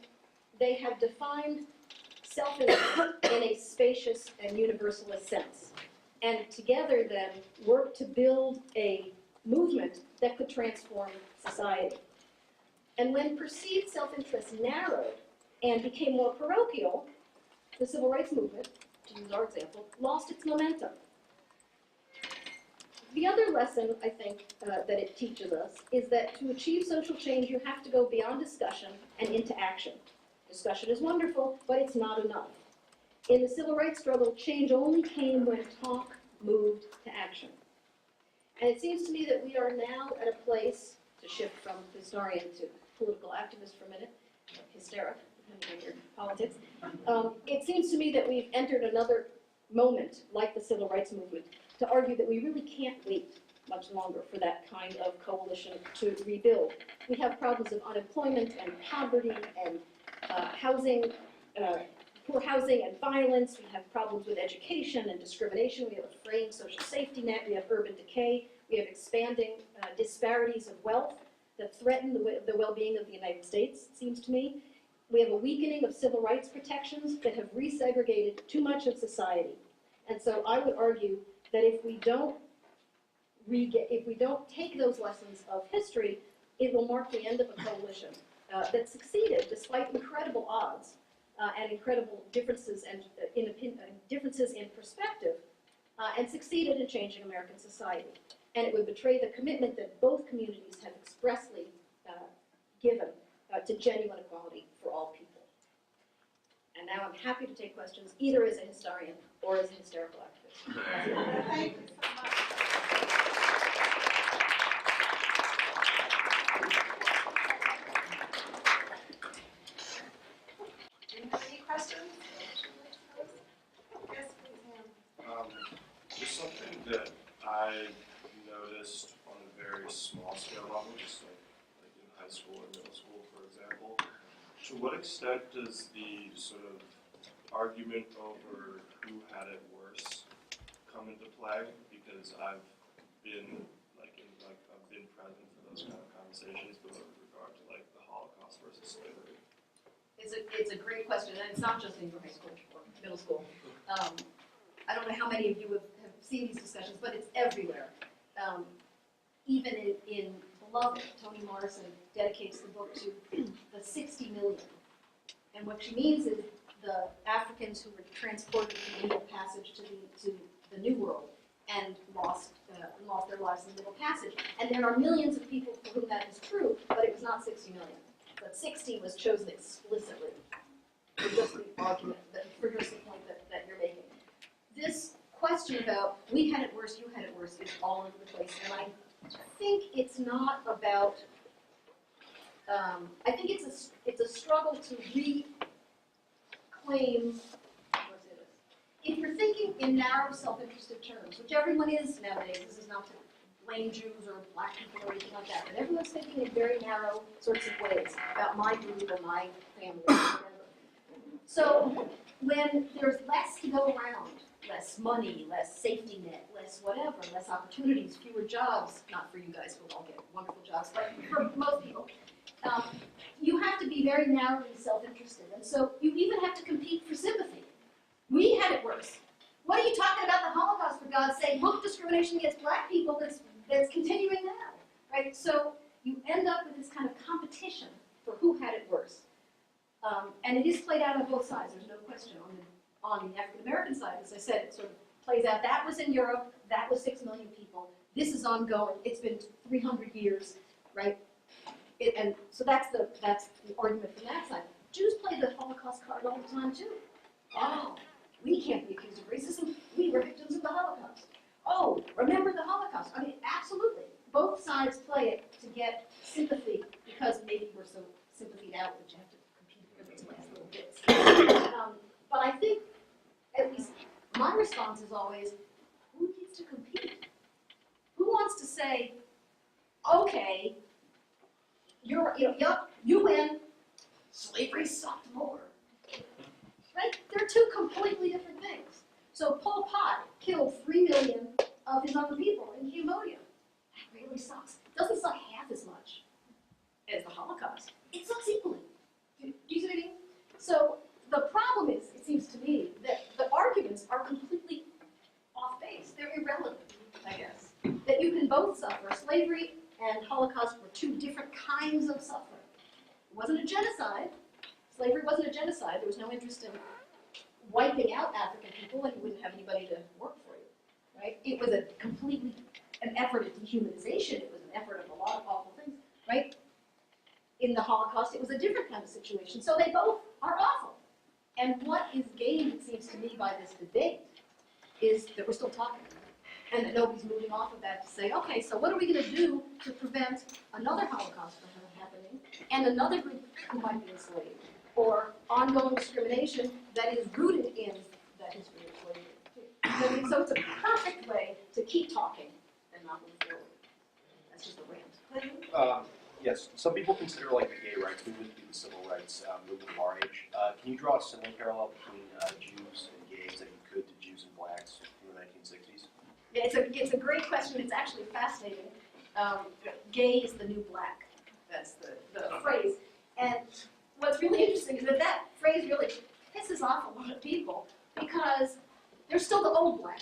they have defined self-interest in a spacious and universalist sense, and together then work to build a movement that could transform society. And when perceived self-interest narrowed and became more parochial, the civil rights movement, to use our example, lost its momentum. The other lesson, I think, that it teaches us is that to achieve social change, you have to go beyond discussion and into action. Discussion is wonderful, but it's not enough. In the civil rights struggle, change only came when talk moved to action. And it seems to me that we are now at a place, to shift from historian to political activist for a minute, hysteric, depending on your politics. It seems to me that we've entered another moment, like the civil rights movement, to argue that we really can't wait much longer for that kind of coalition to rebuild. We have problems of unemployment and poverty and housing, poor housing and violence. We have problems with education and discrimination. We have a fraying social safety net. We have urban decay. We have expanding disparities of wealth that threaten the well-being of the United States, it seems to me. We have a weakening of civil rights protections that have resegregated too much of society. And so I would argue that if we don't take those lessons of history, it will mark the end of a coalition that succeeded despite incredible odds and incredible differences and differences in perspective, and succeeded in changing American society. And it would betray the commitment that both communities have expressly given to genuine equality for all people. And now I'm happy to take questions, either as a historian or as a hysterical activist. Thank you so much. Do you have any questions? Yes, please, ma'am. Just something that I noticed on the very small scale level, just like in high school or middle school, for example, to what extent does the sort of argument over who had it worse come into play? Because I've been I've been present for those kind of conversations, but with regard to like the Holocaust versus slavery. It's a great question, and it's not just in your high school or middle school. I don't know how many of you have seen these discussions, but it's everywhere. Even in Beloved, Toni Morrison dedicates the book to the 60 million. And what she means is the Africans who were transported from the Middle Passage to the New World and lost their lives in the Middle Passage. And there are millions of people for whom that is true, but it was not 60 million. But 60 was chosen explicitly for just the argument, for just the point that you're making. This question about we had it worse, you had it worse is all over the place. And I think it's not about, I think it's a struggle to reclaim, if you're thinking in narrow self-interested terms, which everyone is nowadays, this is not to blame Jews or black people or anything like that, but everyone's thinking in very narrow sorts of ways about my group or my family or whatever. So when there's less to go around, less money, less safety net, less whatever, less opportunities, fewer jobs, not for you guys who will all get wonderful jobs, but for most people, you have to be very narrowly self-interested. And so you even have to compete for sympathy. We had it worse. What are you talking about the Holocaust, for God's sake? Look, discrimination against black people that's continuing now, right? So you end up with this kind of competition for who had it worse. And it is played out on both sides, there's no question. On the African American side, as I said, it sort of plays out. That was in Europe, that was 6 million people. This is ongoing, it's been 300 years, right? And so that's the argument from that side. Jews play the Holocaust card all the time too. Oh, we can't be accused of racism, we were victims of the Holocaust. Oh, remember the Holocaust? I mean, absolutely. Both sides play it to get sympathy because maybe we're so sympathied out that you have to compete for those last little bits. But I think, at least my response is always, who needs to compete? Who wants to say, okay, you win, slavery sucked more. Right? They're two completely different things. So Pol Pot killed 3 million of his own people in Cambodia. That really sucks. It doesn't suck half as much as the Holocaust. It sucks equally. Do you see what I mean? So the problem is, it seems to me, that the arguments are completely off base. They're irrelevant, I guess. That you can both suffer. Slavery and Holocaust were two different kinds of suffering. It wasn't a genocide. Slavery wasn't a genocide. There was no interest in wiping out African people, and you wouldn't have anybody to work for you, right? It was an effort at dehumanization. It was an effort of a lot of awful things, right? In the Holocaust, it was a different kind of situation. So they both are awful. And what is gained, it seems to me, by this debate is that we're still talking. And that nobody's moving off of that to say, okay, so what are we going to do to prevent another Holocaust from happening and another group who might be enslaved? Or ongoing discrimination that is rooted in that history of slavery. So it's a perfect way to keep talking and not move forward. That's just a rant. Yes, some people consider like the gay rights movement to be the civil rights movement of our age. Can you draw a similar parallel between Jews and gays that you could to Jews and blacks in the 1960s? Yeah, it's a great question. It's actually fascinating. Gay is the new black. That's the phrase. And what's really interesting is that phrase really pisses off a lot of people because they're still the old black.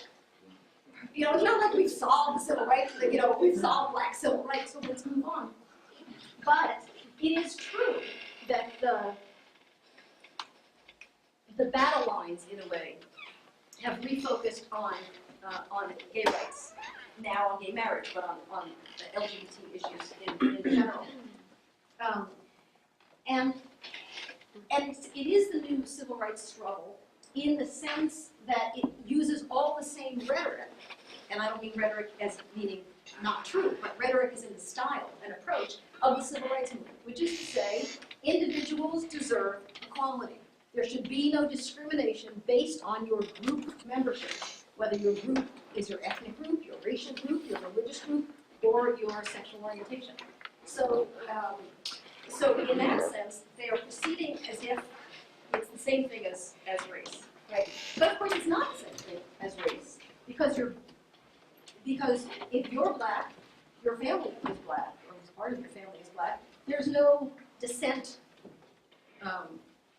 It's not like we've solved the civil rights, we've solved black civil rights, so let's move on. But it is true that the battle lines, in a way, have refocused on gay rights, now on gay marriage, but on the LGBT issues in general. And it is the new civil rights struggle in the sense that it uses all the same rhetoric, and I don't mean rhetoric as meaning not true, but rhetoric is in the style and approach of the civil rights movement, which is to say, individuals deserve equality. There should be no discrimination based on your group membership, whether your group is your ethnic group, your racial group, your religious group, or your sexual orientation. So, so in that sense, they are proceeding as if it's the same thing as race, right? But of course, it's not the same thing as race because if you're black, your family is black, or part of your family is black. There's no descent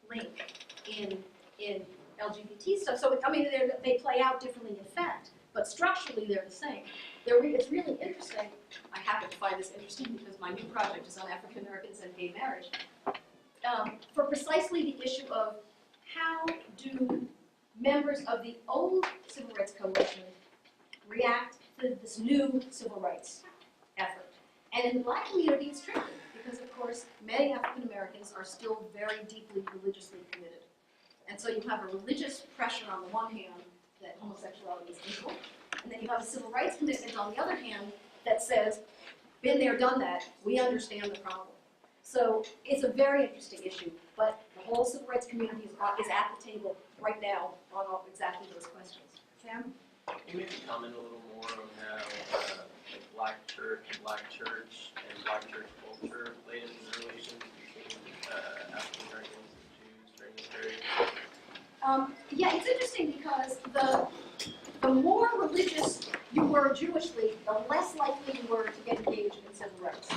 link in LGBT stuff. So I mean, they play out differently in fact, but structurally they're the same. It's really interesting. I happen to find this interesting because my new project is on African Americans and gay marriage. For precisely the issue of how do members of the old Civil Rights Coalition react to this new civil rights effort. And in the black community, it's tricky because, of course, many African Americans are still very deeply religiously committed. And so you have a religious pressure on the one hand that homosexuality is evil, and then you have a civil rights commitment on the other hand that says, been there, done that, we understand the problem. So it's a very interesting issue, but the whole civil rights community is at the table right now on exactly those questions. Sam? Can you maybe comment a little more on how like black church and black church culture played into the relations between African Americans and Jews during this period? Yeah, it's interesting because the more religious you were Jewishly, the less likely you were to get engaged in civil rights.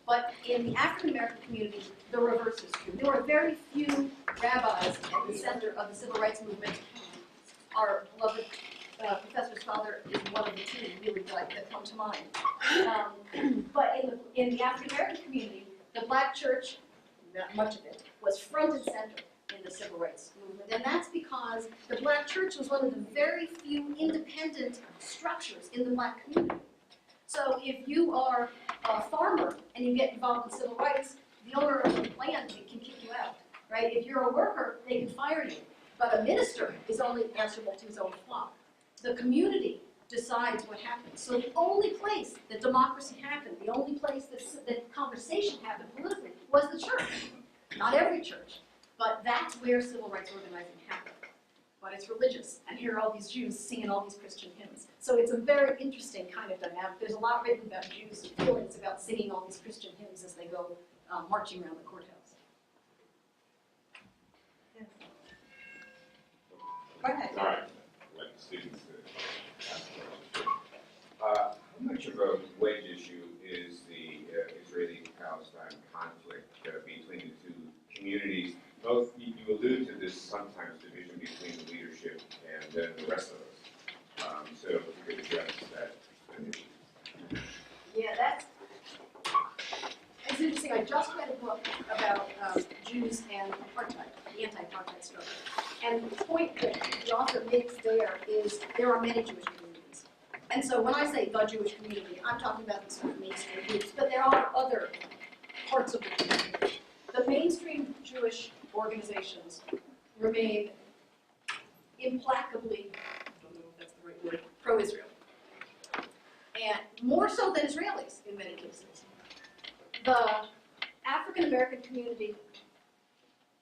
But in the African American community, the reverse is true. There were very few rabbis at the center of the civil rights movement. Our beloved professor's father is one of the two really that come to mind. But in the African American community, the black church, not much of it, was front and center in the civil rights movement. And that's because the black church was one of the very few independent structures in the black community. So if you are a farmer and you get involved in civil rights, the owner of the land can kick you out, right? If you're a worker, they can fire you. But a minister is only answerable to his own flock. The community decides what happens. So the only place that democracy happened, the only place that conversation happened politically was the church. Not every church, but that's where civil rights organizing happened. But it's religious, and here are all these Jews singing all these Christian hymns. So it's a very interesting kind of dynamic. There's a lot written about Jews' feelings about singing all these Christian hymns as they go marching around the courthouse. Yes. Go ahead. All right. Let the students how much of a wedge issue is the Israeli-Palestine conflict between the two communities? Both you allude to this sometimes division between the leadership and then the rest of us. So if you could address that issue. Yeah, it's interesting. I just read a book about Jews and apartheid, the anti-apartheid struggle. And the point that the author makes there is there are many Jewish communities. And so when I say the Jewish community, I'm talking about the sort of mainstream groups, but there are other parts of the community. The mainstream Jewish organizations remain implacably, I don't know if that's the right word, pro-Israel. And more so than Israelis in many cases. The African American community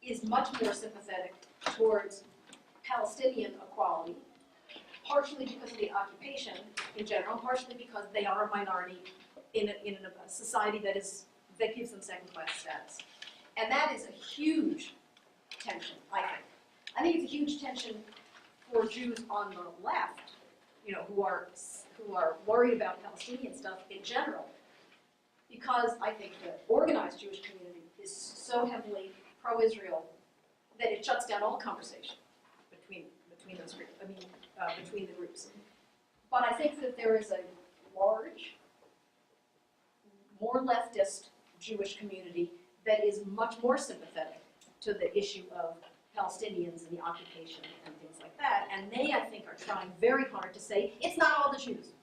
is much more sympathetic towards Palestinian equality, partially because of the occupation in general, partially because they are a minority in a society that gives them second-class status. And that is a huge tension, I think. I think it's a huge tension for Jews on the left, who are worried about Palestinian stuff in general, because I think the organized Jewish community is so heavily pro-Israel that it shuts down all conversation between those groups. Between the groups. But I think that there is a large, more leftist Jewish community that is much more sympathetic to the issue of Palestinians and the occupation and things like that. And they, I think, are trying very hard to say, it's not all the Jews.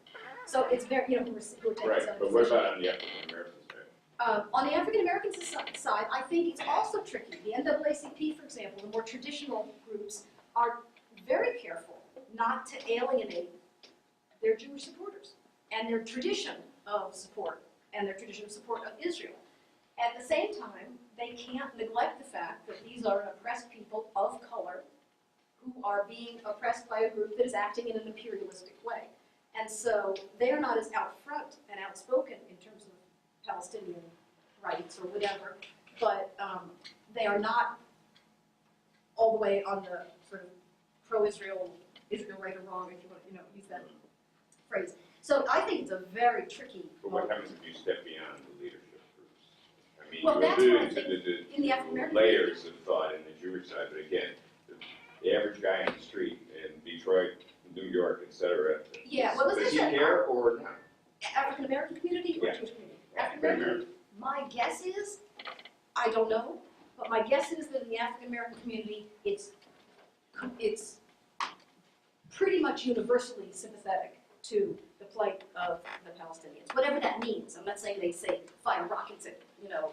So it's very, who are taking Right, some but what about on the African American side? On the African American side, I think it's also tricky. The NAACP, for example, the more traditional groups, are very careful not to alienate their Jewish supporters and their tradition of support and their tradition of support of Israel. At the same time, they can't neglect the fact that these are an oppressed people of color who are being oppressed by a group that is acting in an imperialistic way. And so they're not as out front and outspoken in terms of Palestinian rights or whatever, but they are not all the way on the sort of pro-Israel, Israel right or wrong, if you want to, use that phrase. So I think it's a very tricky But what happens if you step beyond the leadership groups? I mean, Well, you that's what I allude to think in the African-American layers of thought in the Jewish side, but again, the average guy on the street in Detroit, New York, etc. Yeah, well, as I does he said, care or not? African American community or Yeah. Jewish community? African American. My guess is, I don't know, but my guess is that in the African American community, it's pretty much universally sympathetic to the plight of the Palestinians, whatever that means. I'm not saying they say fire rockets at,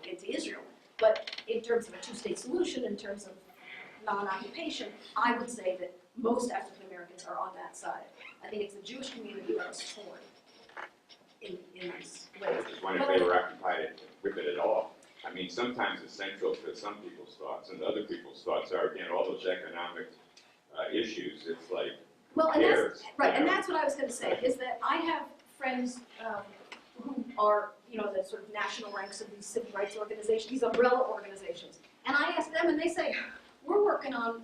into Israel, but in terms of a two-state solution, in terms of non-occupation, I would say that most African Americans are on that side. I think it's the Jewish community that is torn in these I ways. was just wondering if they were occupied with it at all. I mean, sometimes it's central to some people's thoughts, and other people's thoughts are, again, all those economic issues. It's like, Well, and cares, that's right, and that's what I was going to say, is that I have friends who are, the sort of national ranks of these civil rights organizations, these umbrella organizations. And I ask them, and they say, we're working on,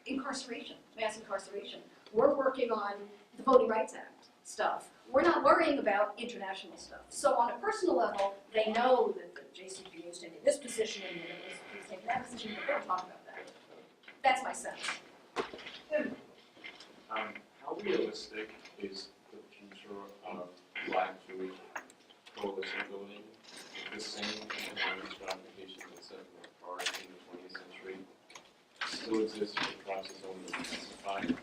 incarceration, mass incarceration. We're working on the Voting Rights Act stuff. We're not worrying about international stuff. So on a personal level, they know that the JCPA is taking this position and the NAACP is taking that position, but they don't talk about that. That's my sense. How realistic is the future of Black Jewish coalition building with the same economic stratification that set apart in the 20th century still exists, but perhaps it's only intensified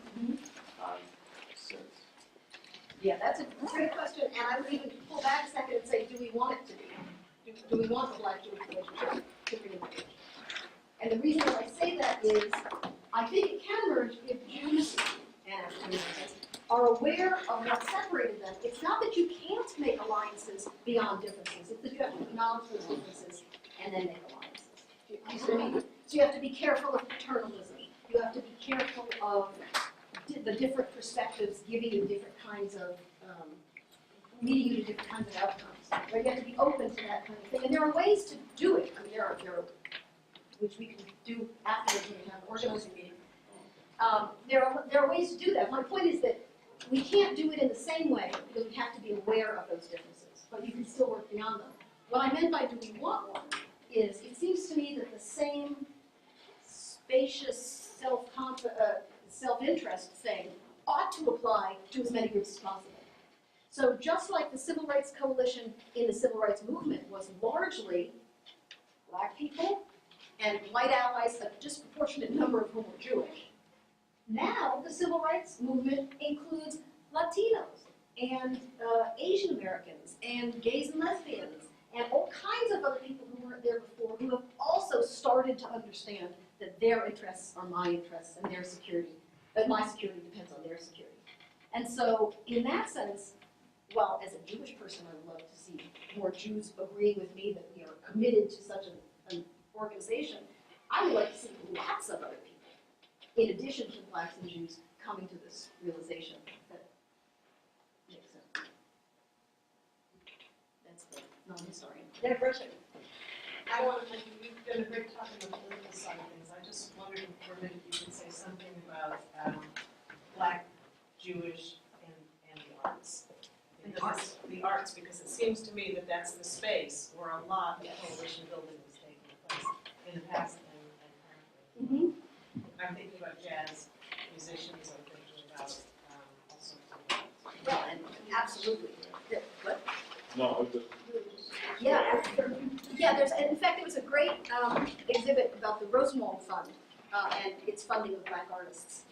since? Yeah, that's a great question, and I would even pull back a second and say, do we want it to be? Do we want the Black-Jewish relationship to re-emerge? And the reason that I say that is, I think it can emerge if Jews and African-Americans are aware of what separated them. It's not that you can't make alliances beyond differences, it's that you have to acknowledge those differences and then make alliances. Do you see what I mean? So you have to be careful of paternalism. You have to be careful of the different perspectives giving you different kinds of, leading you to different kinds of outcomes. Right? You have to be open to that kind of thing. And there are ways to do it. I mean, there are which we can do afterwards when we have an organizing meeting. There are ways to do that. My point is that we can't do it in the same way because we have to be aware of those differences, but you can still work beyond them. What I meant by do we want one is it seems to me that the same spacious self-interest thing ought to apply to as many groups as possible. So just like the Civil Rights Coalition in the Civil Rights Movement was largely Black people and white allies, a disproportionate number of whom were Jewish, now the Civil Rights Movement includes Latinos and Asian Americans and gays and lesbians and all kinds of other people who weren't there before who have also started to understand that their interests are my interests and their security, that my security depends on their security. And so in that sense, well, as a Jewish person, I would love to see more Jews agreeing with me that we are committed to such an organization. I would like to see lots of other people, in addition to Blacks and Jews, coming to this realization that makes sense. That's the non-historian. Yeah, Gretchen. I want to, you've done a great talk on the political side of things. I just wondered if for a minute you could say something about Black, Jewish, and the arts. The arts, because it seems to me that that's the space where a lot of coalition building was taking place in the past and currently. I'm thinking about jazz musicians, I'm thinking about also. Well, and absolutely. What? No, Yeah, there's, and in fact, there was a great exhibit about the Rosenwald Fund and its funding of Black artists.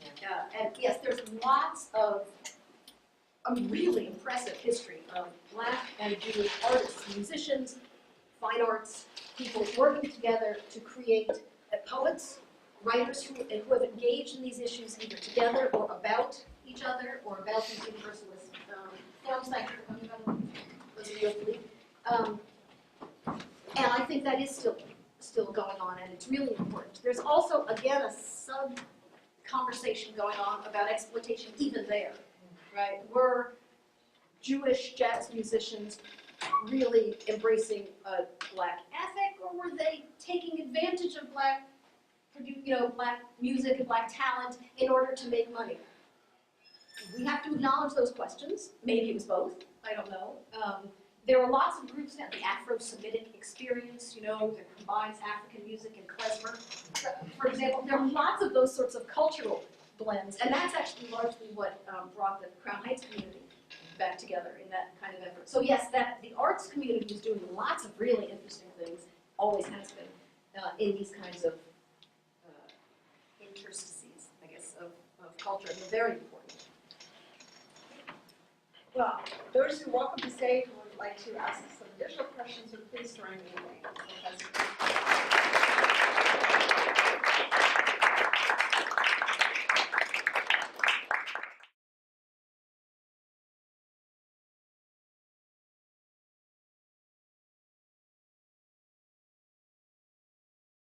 And yes, there's lots of a really impressive history of Black and Jewish artists, musicians, fine arts, people working together to create poets, writers who have engaged in these issues either together or about each other or about these universalist forms. Thank you for coming about those of you who believe. And I think that is still going on, and it's really important. There's also, again, a sub-conversation going on about exploitation even there, right? Jewish jazz musicians really embracing a black ethic, or were they taking advantage of black music and black talent in order to make money? We have to acknowledge those questions. Maybe it was both, I don't know. There are lots of groups now, the Afro-Semitic experience, that combines African music and klezmer. For example, there are lots of those sorts of cultural blends, and that's actually largely what brought the Crown Heights community back together in that kind of effort. So yes, the arts community is doing lots of really interesting things, always has been, in these kinds of interstices, I guess, of culture, and they're very important. Well, those who welcome to stage who would like to ask some additional questions, would please join me in thanking Professor.